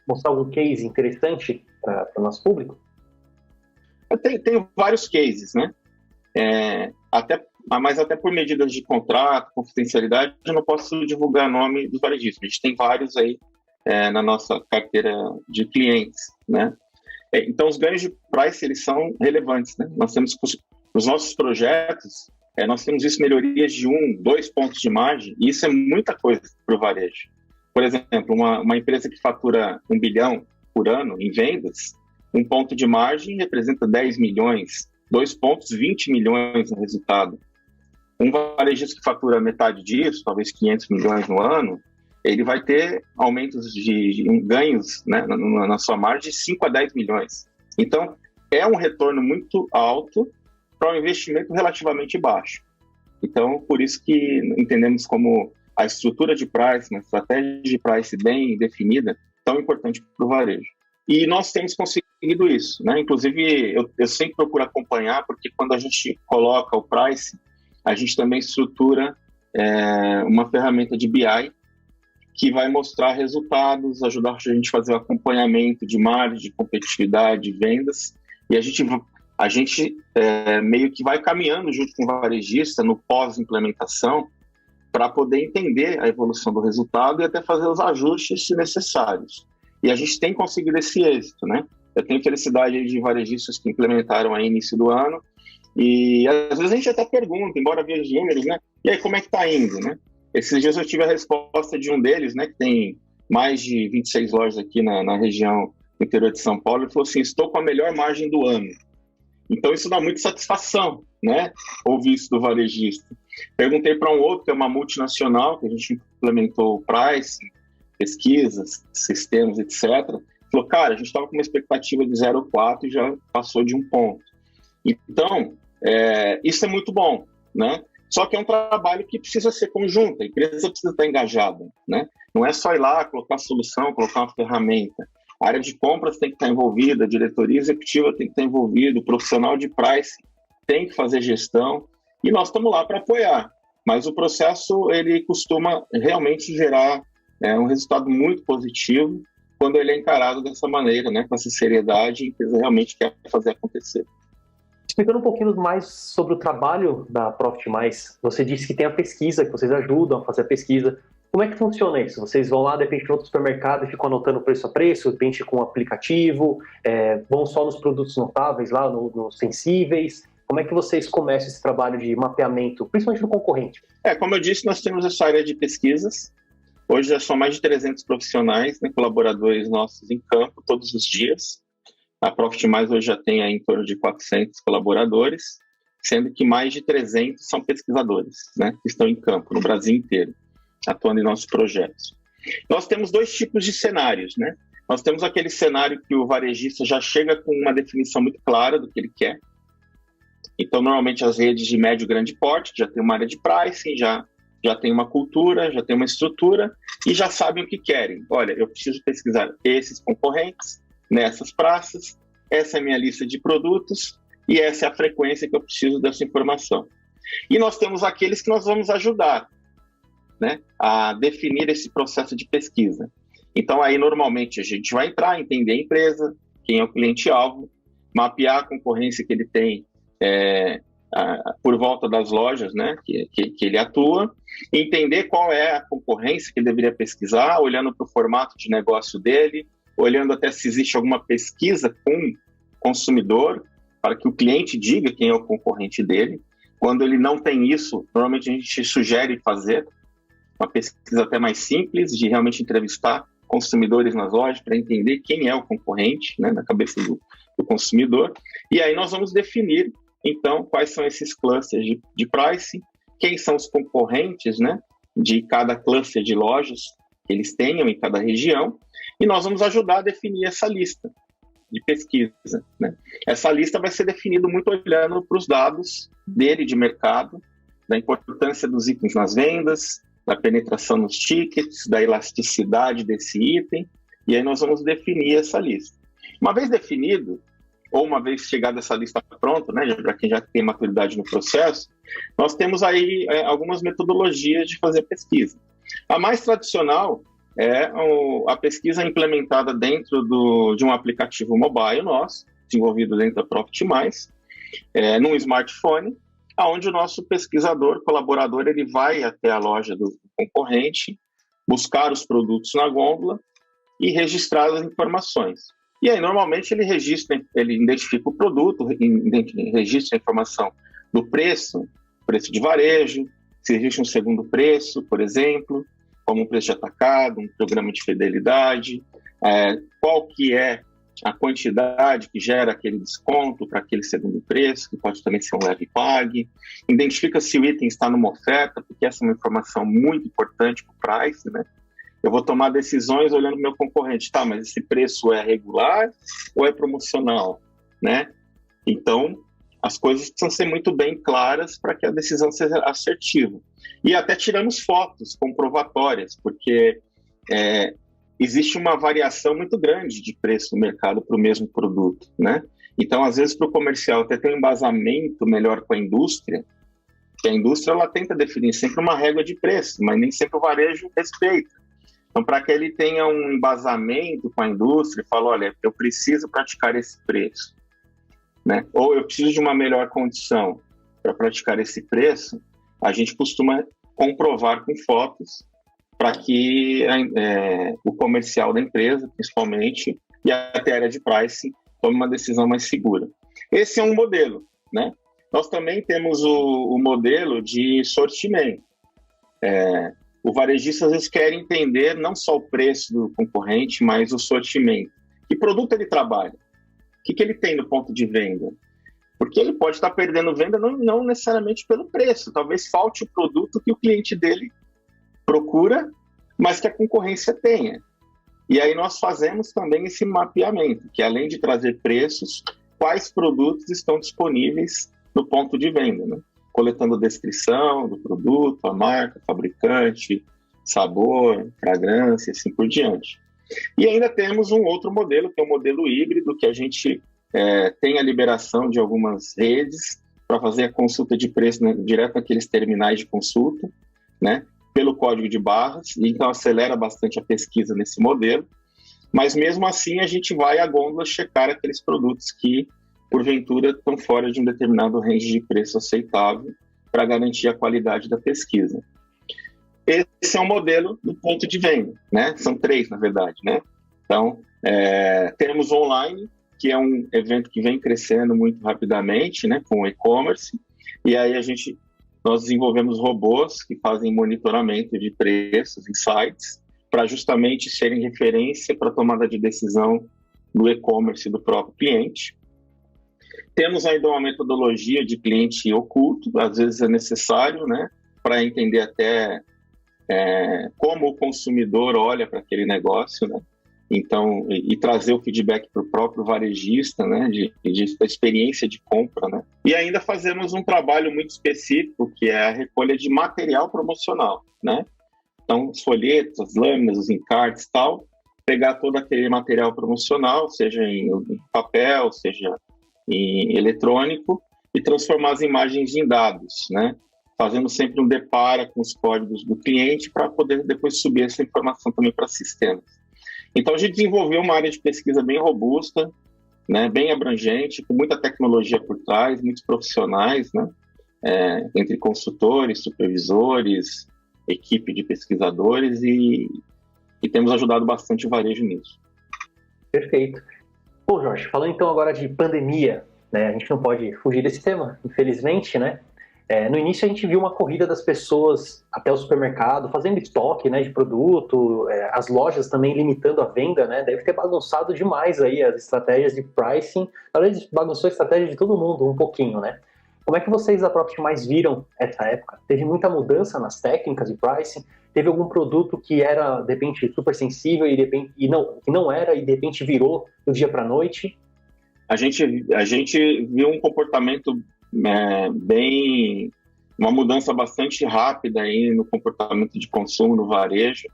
Speaker 1: mostrar algum case interessante para o nosso público?
Speaker 2: Eu tenho vários cases, né? Mas até por medidas de contrato, confidencialidade, eu não posso divulgar nome dos varejistas. A gente tem vários aí na nossa carteira de clientes, né? Então, os ganhos de price, eles são relevantes, né? Nós temos, nos nossos projetos, nós temos visto melhorias de 1, 2 pontos de margem, e isso é muita coisa para o varejo. Por exemplo, uma empresa que fatura 1 bilhão por ano em vendas, 1 ponto de margem representa 10 milhões, 2 pontos, 20 milhões no resultado. Um varejista que fatura metade disso, talvez 500 milhões no ano, ele vai ter aumentos de ganhos, né, na sua margem de 5 a 10 milhões. Então, é um retorno muito alto para um investimento relativamente baixo. Então, por isso que entendemos como a estrutura de price, uma estratégia de price bem definida, tão importante para o varejo. E nós temos conseguido isso, né? Inclusive, eu sempre procuro acompanhar, porque quando a gente coloca o price, a gente também estrutura uma ferramenta de BI que vai mostrar resultados, ajudar a gente a fazer o acompanhamento de margem, de competitividade, de vendas. E a gente meio que vai caminhando junto com o varejista no pós-implementação para poder entender a evolução do resultado e até fazer os ajustes se necessários. E a gente tem conseguido esse êxito, né? Eu tenho felicidade de varejistas que implementaram aí no início do ano, e às vezes a gente até pergunta, embora veja os números, né? E aí, como é que está indo, né? Esses dias eu tive a resposta de um deles, né? Que tem mais de 26 lojas aqui na região do interior de São Paulo, ele falou assim, estou com a melhor margem do ano. Então isso dá muita satisfação, né? Ouvir isso do varejista. Perguntei para um outro, que é uma multinacional, que a gente implementou o pricing, pesquisas, sistemas, etc. Falou, cara, a gente estava com uma expectativa de 0,4 e já passou de 1 ponto. Então, isso é muito bom, né? Só que é um trabalho que precisa ser conjunto, a empresa precisa estar engajada, né? Não é só ir lá, colocar a solução, colocar uma ferramenta. A área de compras tem que estar envolvida, a diretoria executiva tem que estar envolvida, o profissional de price tem que fazer gestão, e nós estamos lá para apoiar. Mas o processo, ele costuma realmente gerar um resultado muito positivo quando ele é encarado dessa maneira, né? Com essa seriedade, a empresa realmente quer fazer acontecer.
Speaker 1: Explicando um pouquinho mais sobre o trabalho da Profit Mais, você disse que tem a pesquisa, que vocês ajudam a fazer a pesquisa. Como é que funciona isso? Vocês vão lá, de repente, no outro supermercado e ficam anotando preço a preço, de repente com o aplicativo, vão só nos produtos notáveis, lá nos sensíveis. Como é que vocês começam esse trabalho de mapeamento, principalmente do concorrente?
Speaker 2: Como eu disse, nós temos essa área de pesquisas. Hoje já são mais de 300 profissionais, né, colaboradores nossos em campo, todos os dias. A Profit Mais hoje já tem em torno de 400 colaboradores, sendo que mais de 300 são pesquisadores, né, que estão em campo, no Brasil inteiro, atuando em nossos projetos. Nós temos 2 tipos de cenários, né? Nós temos aquele cenário que o varejista já chega com uma definição muito clara do que ele quer. Então, normalmente, as redes de médio e grande porte já tem uma área de pricing, já tem uma cultura, já tem uma estrutura e já sabem o que querem. Olha, eu preciso pesquisar esses concorrentes nessas praças, essa é a minha lista de produtos e essa é a frequência que eu preciso dessa informação. E nós temos aqueles que nós vamos ajudar, né, a definir esse processo de pesquisa. Então, aí, normalmente, a gente vai entrar, entender a empresa, quem é o cliente-alvo, mapear a concorrência que ele tem por volta das lojas, né, que ele atua, entender qual é a concorrência que ele deveria pesquisar, olhando para o formato de negócio dele, olhando até se existe alguma pesquisa com o consumidor, para que o cliente diga quem é o concorrente dele. Quando ele não tem isso, normalmente a gente sugere fazer, uma pesquisa até mais simples, de realmente entrevistar consumidores nas lojas para entender quem é o concorrente, né, na cabeça do consumidor. E aí nós vamos definir, então, quais são esses clusters de pricing, quem são os concorrentes, né, de cada cluster de lojas que eles tenham em cada região, e nós vamos ajudar a definir essa lista de pesquisa, né? Essa lista vai ser definida muito olhando para os dados dele de mercado, da importância dos itens nas vendas, da penetração nos tickets, da elasticidade desse item, e aí nós vamos definir essa lista. Uma vez definido, ou uma vez chegada essa lista pronta, né, para quem já tem maturidade no processo, nós temos aí algumas metodologias de fazer pesquisa. A mais tradicional é a pesquisa implementada dentro de um aplicativo mobile nosso, desenvolvido dentro da Profit+, num smartphone, onde o nosso pesquisador, colaborador, ele vai até a loja do concorrente, buscar os produtos na gôndola e registrar as informações. E aí, normalmente, ele identifica o produto, registra a informação do preço de varejo, se existe um segundo preço, por exemplo, como um preço de atacado, um programa de fidelidade, qual que é a quantidade que gera aquele desconto para aquele segundo preço, que pode também ser um leve pague, identifica se o item está numa oferta, porque essa é uma informação muito importante para o price, né? Eu vou tomar decisões olhando o meu concorrente, tá, mas esse preço é regular ou é promocional, né? Então, as coisas precisam ser muito bem claras para que a decisão seja assertiva. E até tiramos fotos comprovatórias, porque existe uma variação muito grande de preço no mercado para o mesmo produto, né? Então, às vezes, para o comercial até tem um embasamento melhor com a indústria, que a indústria ela tenta definir sempre uma régua de preço, mas nem sempre o varejo respeita. Então, para que ele tenha um embasamento com a indústria, fala, olha, eu preciso praticar esse preço, né? Ou eu preciso de uma melhor condição para praticar esse preço, a gente costuma comprovar com fotos para que o comercial da empresa, principalmente, e até a área de pricing, tome uma decisão mais segura. Esse é um modelo, né? Nós também temos o modelo de sortimento. O varejista, às vezes, quer entender não só o preço do concorrente, mas o sortimento. Que produto ele trabalha? O que ele tem no ponto de venda? Porque ele pode estar perdendo venda não necessariamente pelo preço. Talvez falte o produto que o cliente dele procura, mas que a concorrência tenha. E aí nós fazemos também esse mapeamento, que além de trazer preços, quais produtos estão disponíveis no ponto de venda, né? Coletando a descrição do produto, a marca, fabricante, sabor, fragrância, assim por diante. E ainda temos um outro modelo, que é o modelo híbrido, que a gente tem a liberação de algumas redes para fazer a consulta de preço, né, direto naqueles terminais de consulta, né, pelo código de barras, e então acelera bastante a pesquisa nesse modelo. Mas mesmo assim a gente vai à gôndola checar aqueles produtos que porventura estão fora de um determinado range de preço aceitável para garantir a qualidade da pesquisa. Esse é um modelo do ponto de venda, né? São 3, na verdade, né? Então, temos online, que é um evento que vem crescendo muito rapidamente, né? Com o e-commerce, e aí nós desenvolvemos robôs que fazem monitoramento de preços em sites para justamente serem referência para a tomada de decisão do e-commerce do próprio cliente. Temos ainda uma metodologia de cliente oculto, às vezes é necessário, né, para entender até como o consumidor olha para aquele negócio, né? Então, e trazer o feedback para o próprio varejista, né, da experiência de compra, né? E ainda fazemos um trabalho muito específico, que é a recolha de material promocional, né? Então, os folhetos, as lâminas, os encartes e tal, pegar todo aquele material promocional, seja em papel, seja em eletrônico, e transformar as imagens em dados, né? Fazendo sempre um depara com os códigos do cliente para poder depois subir essa informação também para sistemas. Então, a gente desenvolveu uma área de pesquisa bem robusta, né, bem abrangente, com muita tecnologia por trás, muitos profissionais, né, entre consultores, supervisores, equipe de pesquisadores, e temos ajudado bastante o varejo nisso.
Speaker 1: Perfeito. Bom, Jorge, falando então agora de pandemia, né, a gente não pode fugir desse tema, infelizmente, né? No início a gente viu uma corrida das pessoas até o supermercado, fazendo estoque, né, de produto, as lojas também limitando a venda, né, deve ter bagunçado demais aí as estratégias de pricing. Na verdade, bagunçou a estratégia de todo mundo um pouquinho, né? Como é que vocês da Profit Mais viram essa época? Teve muita mudança nas técnicas de pricing? Teve algum produto que era, de repente, super sensível e não era, e de repente virou do dia para a noite?
Speaker 2: A gente viu um comportamento uma mudança bastante rápida aí no comportamento de consumo no varejo,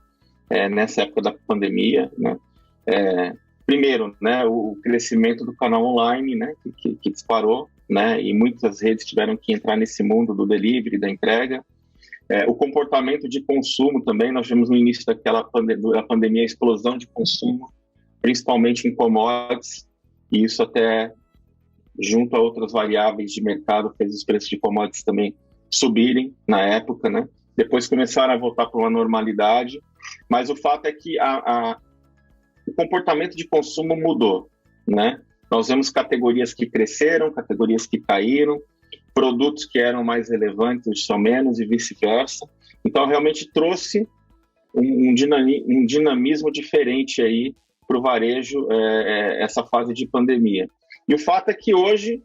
Speaker 2: nessa época da pandemia, né? Primeiro, né, o crescimento do canal online, né, que disparou, né, e muitas redes tiveram que entrar nesse mundo do delivery, da entrega. O comportamento de consumo também, nós vimos no início da pandemia a explosão de consumo, principalmente em commodities, e isso até, junto a outras variáveis de mercado, fez os preços de commodities também subirem na época, né? Depois começaram a voltar para uma normalidade, mas o fato é que o comportamento de consumo mudou, né? Nós vemos categorias que cresceram, categorias que caíram, produtos que eram mais relevantes hoje são menos e vice-versa. Então, realmente trouxe um dinamismo diferente aí para o varejo, essa fase de pandemia. E o fato é que hoje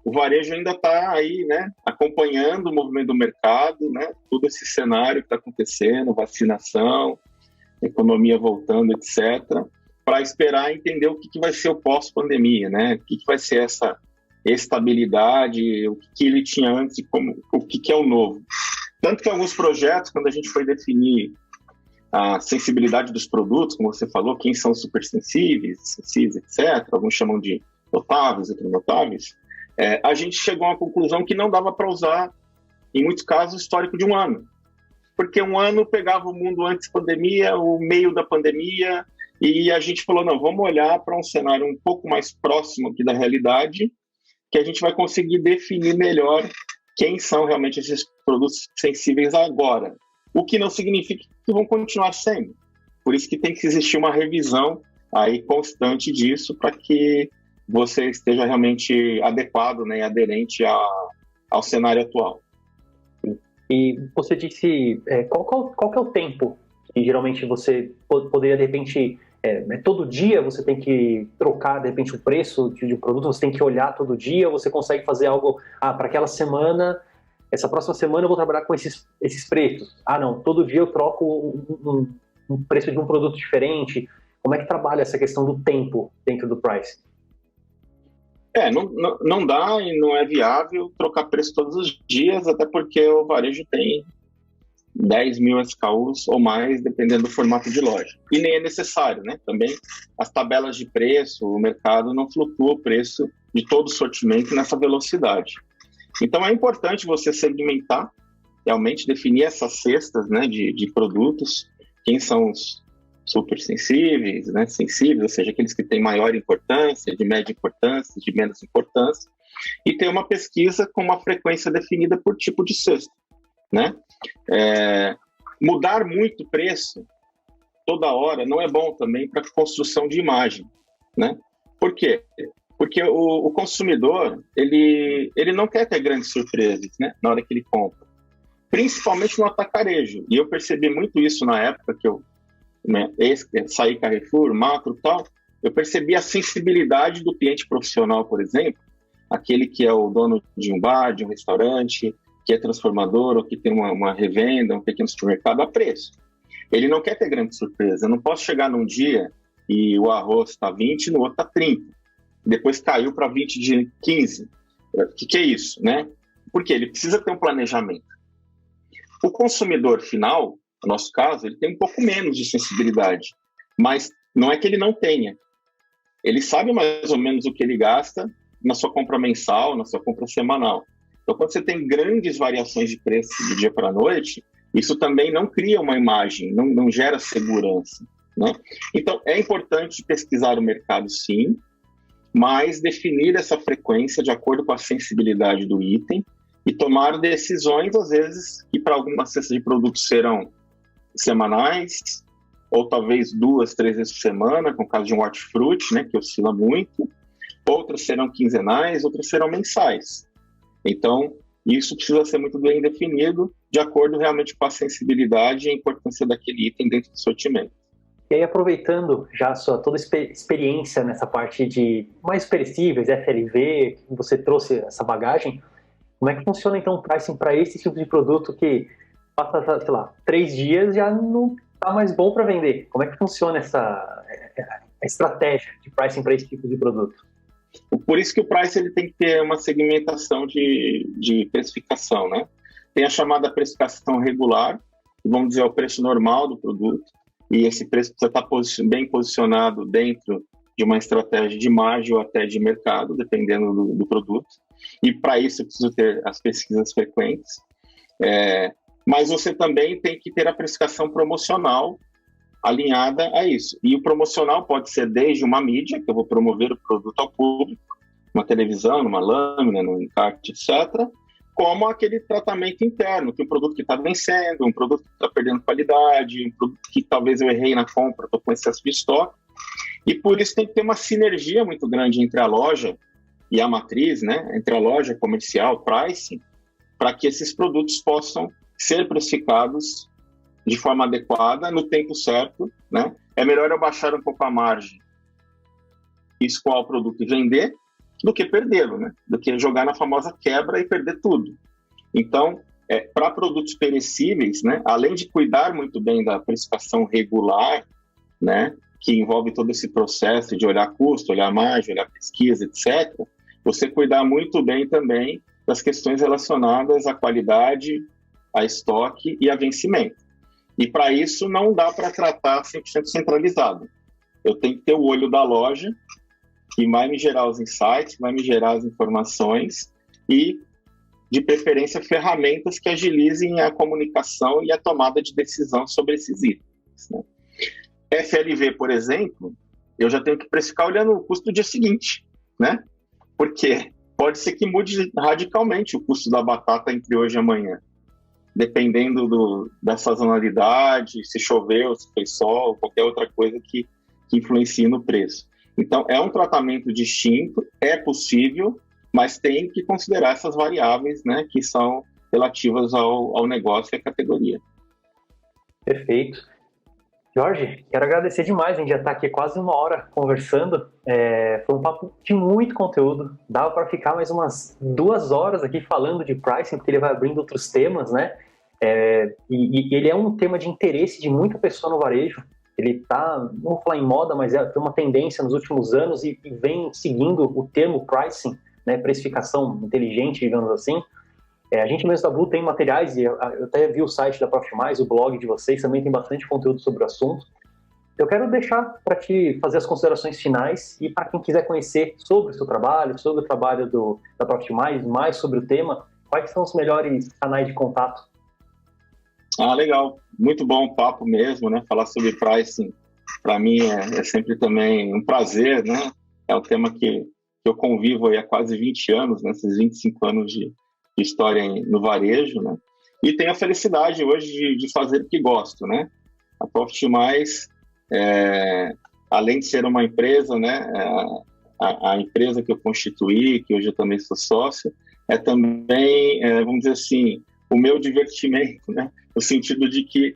Speaker 2: o varejo ainda está aí, né, acompanhando o movimento do mercado, né, todo esse cenário que está acontecendo, vacinação, economia voltando, etc., para esperar entender o que vai ser o pós-pandemia, né, o que vai ser essa estabilidade, o que ele tinha antes e o que é o novo. Tanto que alguns projetos, quando a gente foi definir a sensibilidade dos produtos, como você falou, quem são super sensíveis, etc., alguns chamam de notáveis, outros notáveis, a gente chegou a uma conclusão que não dava para usar, em muitos casos, o histórico de um ano. Porque um ano pegava o mundo antes da pandemia, o meio da pandemia, e a gente falou, não, vamos olhar para um cenário um pouco mais próximo aqui da realidade, que a gente vai conseguir definir melhor quem são realmente esses produtos sensíveis agora. O que não significa que vão continuar sendo. Por isso que tem que existir uma revisão aí constante disso para que você esteja realmente adequado, né, e aderente ao cenário atual.
Speaker 1: E você disse, qual que é o tempo que geralmente você poderia, de repente, todo dia você tem que trocar, de repente, o preço de um produto, você tem que olhar todo dia, você consegue fazer algo, para aquela semana, essa próxima semana eu vou trabalhar com esses preços. Não, todo dia eu troco um preço de um produto diferente. Como é que trabalha essa questão do tempo dentro do price?
Speaker 2: Não dá e não é viável trocar preço todos os dias, até porque o varejo tem 10 mil SKUs ou mais, dependendo do formato de loja. E nem é necessário, né? Também as tabelas de preço, o mercado não flutua o preço de todo o sortimento nessa velocidade. Então é importante você segmentar, realmente definir essas cestas, né, de produtos, quem são os super sensíveis, né, sensíveis, ou seja, aqueles que têm maior importância, de média importância, de menos importância, e ter uma pesquisa com uma frequência definida por tipo de cesta, né? Mudar muito o preço toda hora não é bom também para construção de imagem, né? Por quê? Porque o consumidor, ele não quer ter grandes surpresas, né, na hora que ele compra, principalmente no atacarejo. E eu percebi muito isso na época que eu saí Carrefour, Macro e tal. Eu percebi a sensibilidade do cliente profissional, por exemplo, aquele que é o dono de um bar, de um restaurante, que é transformador ou que tem uma revenda, um pequeno supermercado, a preço. Ele não quer ter grande surpresa. Eu não posso chegar num dia e o arroz está 20, no outro está 30. Depois caiu para 20 de 15. O que é isso, né? Porque ele precisa ter um planejamento. O consumidor final, no nosso caso, ele tem um pouco menos de sensibilidade, mas não é que ele não tenha. Ele sabe mais ou menos o que ele gasta na sua compra mensal, na sua compra semanal. Então, quando você tem grandes variações de preço de dia para a noite, isso também não cria uma imagem, não gera segurança, né? Então, é importante pesquisar o mercado, sim, mas definir essa frequência de acordo com a sensibilidade do item e tomar decisões, às vezes, que para algumas cestas de produtos serão semanais, ou talvez 2, 3 vezes por semana, com o caso de um hortifruti, né, que oscila muito. Outras serão quinzenais, outras serão mensais. Então, E isso precisa ser muito bem definido, de acordo realmente com a sensibilidade e a importância daquele item dentro do sortimento.
Speaker 1: E aí, aproveitando já a sua toda experiência nessa parte de mais perecíveis, FLV, que você trouxe essa bagagem, como é que funciona então o pricing para esse tipo de produto que passa, sei lá, 3 dias já não está mais bom para vender? Como é que funciona essa estratégia de pricing para esse tipo de produto?
Speaker 2: Por isso que o price ele tem que ter uma segmentação de precificação, né? Tem a chamada precificação regular, que vamos dizer é o preço normal do produto, e esse preço precisa estar bem posicionado dentro de uma estratégia de margem ou até de mercado, dependendo do produto. E para isso eu preciso ter as pesquisas frequentes. Mas você também tem que ter a precificação promocional alinhada a isso. E o promocional pode ser desde uma mídia, que eu vou promover o produto ao público, uma televisão, numa lâmina, num encarte, etc., como aquele tratamento interno, que um produto que está vencendo, um produto que está perdendo qualidade, um produto que talvez eu errei na compra, estou com excesso de estoque. E por isso tem que ter uma sinergia muito grande entre a loja e a matriz, né? Entre a loja comercial, pricing, para que esses produtos possam ser precificados de forma adequada, no tempo certo, né? É melhor eu baixar um pouco a margem e escoar o produto e vender, do que perdê-lo, né? Do que jogar na famosa quebra e perder tudo. Então, para produtos perecíveis, né? Além de cuidar muito bem da precificação regular, né? Que envolve todo esse processo de olhar custo, olhar margem, olhar pesquisa, etc., você cuidar muito bem também das questões relacionadas à qualidade, a estoque e a vencimento. E para isso não dá para tratar 100% centralizado. Eu tenho que ter o olho da loja, que vai me gerar os insights, vai me gerar as informações e, de preferência, ferramentas que agilizem a comunicação e a tomada de decisão sobre esses itens, né? FLV, por exemplo, eu já tenho que precificar olhando o custo do dia seguinte, né? Porque pode ser que mude radicalmente o custo da batata entre hoje e amanhã, dependendo da sazonalidade, se choveu, se fez sol, qualquer outra coisa que influencie no preço. Então, é um tratamento distinto, é possível, mas tem que considerar essas variáveis, né, que são relativas ao negócio e à categoria.
Speaker 1: Perfeito. Jorge, quero agradecer demais, a gente já está aqui quase 1 hora conversando, foi um papo de muito conteúdo, dava para ficar mais umas 2 horas aqui falando de pricing, porque ele vai abrindo outros temas, né, e ele é um tema de interesse de muita pessoa no varejo. Ele está, não vou falar em moda, mas tem uma tendência nos últimos anos e vem seguindo o termo pricing, né, precificação inteligente, digamos assim. A gente mesmo da Blue tem materiais, e eu até vi o site da Profit Mais, o blog de vocês, também tem bastante conteúdo sobre o assunto. Eu quero deixar para te fazer as considerações finais e para quem quiser conhecer sobre o seu trabalho, sobre o trabalho da Profit Mais sobre o tema, quais são os melhores canais de contato?
Speaker 2: Legal. Muito bom o papo mesmo, né? Falar sobre pricing, para mim, é sempre também um prazer, né? É um tema que eu convivo aí há quase 20 anos, né? Esses 25 anos de história no varejo, né? E tenho a felicidade hoje de fazer o que gosto, né? A Profit Mais, além de ser uma empresa, né? A empresa que eu constituí, que hoje eu também sou sócio, é também, vamos dizer assim, o meu divertimento, né? No sentido de que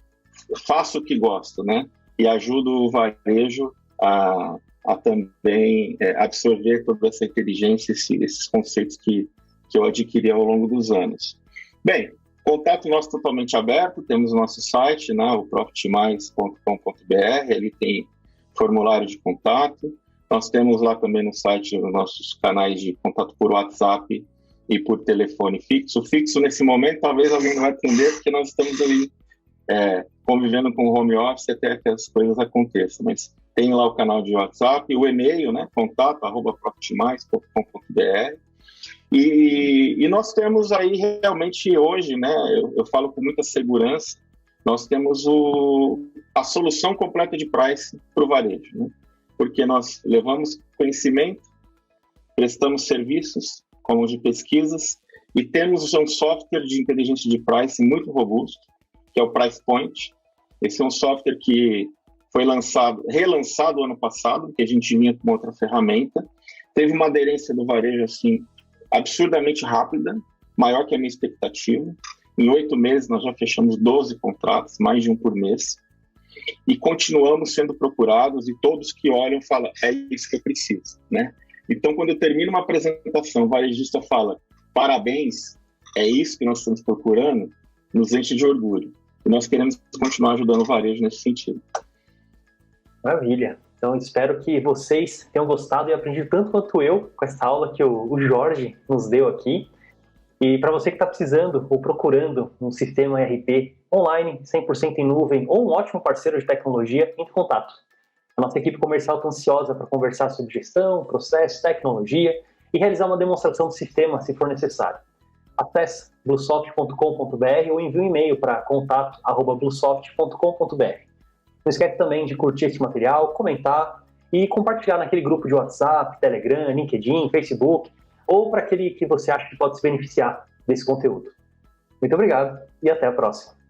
Speaker 2: faço o que gosto, né? E ajudo o varejo a também absorver toda essa inteligência, esses conceitos que eu adquiri ao longo dos anos. Bem, contato nosso totalmente aberto, temos o nosso site, né, o profitmais.com.br, ali tem formulário de contato. Nós temos lá também no site os nossos canais de contato por WhatsApp e por telefone fixo. Fixo, nesse momento, talvez alguém não vai atender, porque nós estamos ali convivendo com o home office até que as coisas aconteçam. Mas tem lá o canal de WhatsApp, o e-mail, né, contato@profitmais.com.br. E nós temos aí realmente hoje, né, eu falo com muita segurança, nós temos a solução completa de price para o varejo, né? Porque nós levamos conhecimento, prestamos serviços, como de pesquisas, e temos um software de inteligência de price muito robusto, que é o Price Point. Esse é um software que foi relançado ano passado, porque a gente vinha com outra ferramenta. Teve uma aderência do varejo assim absurdamente rápida, maior que a minha expectativa. Em 8 meses, nós já fechamos 12 contratos, mais de um por mês, e continuamos sendo procurados, e todos que olham falam, é isso que eu preciso, né? Então, quando eu termino uma apresentação, o varejista fala, parabéns, é isso que nós estamos procurando, nos enche de orgulho. E nós queremos continuar ajudando o varejo nesse sentido.
Speaker 1: Maravilha. Então, espero que vocês tenham gostado e aprendido tanto quanto eu com essa aula que o Jorge nos deu aqui. E para você que está precisando ou procurando um sistema ERP online, 100% em nuvem, ou um ótimo parceiro de tecnologia, entre em contato. A nossa equipe comercial está ansiosa para conversar sobre gestão, processos, tecnologia e realizar uma demonstração do sistema, se for necessário. Acesse bluesoft.com.br ou envie um e-mail para contato@bluesoft.com.br. Não esquece também de curtir esse material, comentar e compartilhar naquele grupo de WhatsApp, Telegram, LinkedIn, Facebook, ou para aquele que você acha que pode se beneficiar desse conteúdo. Muito obrigado e até a próxima.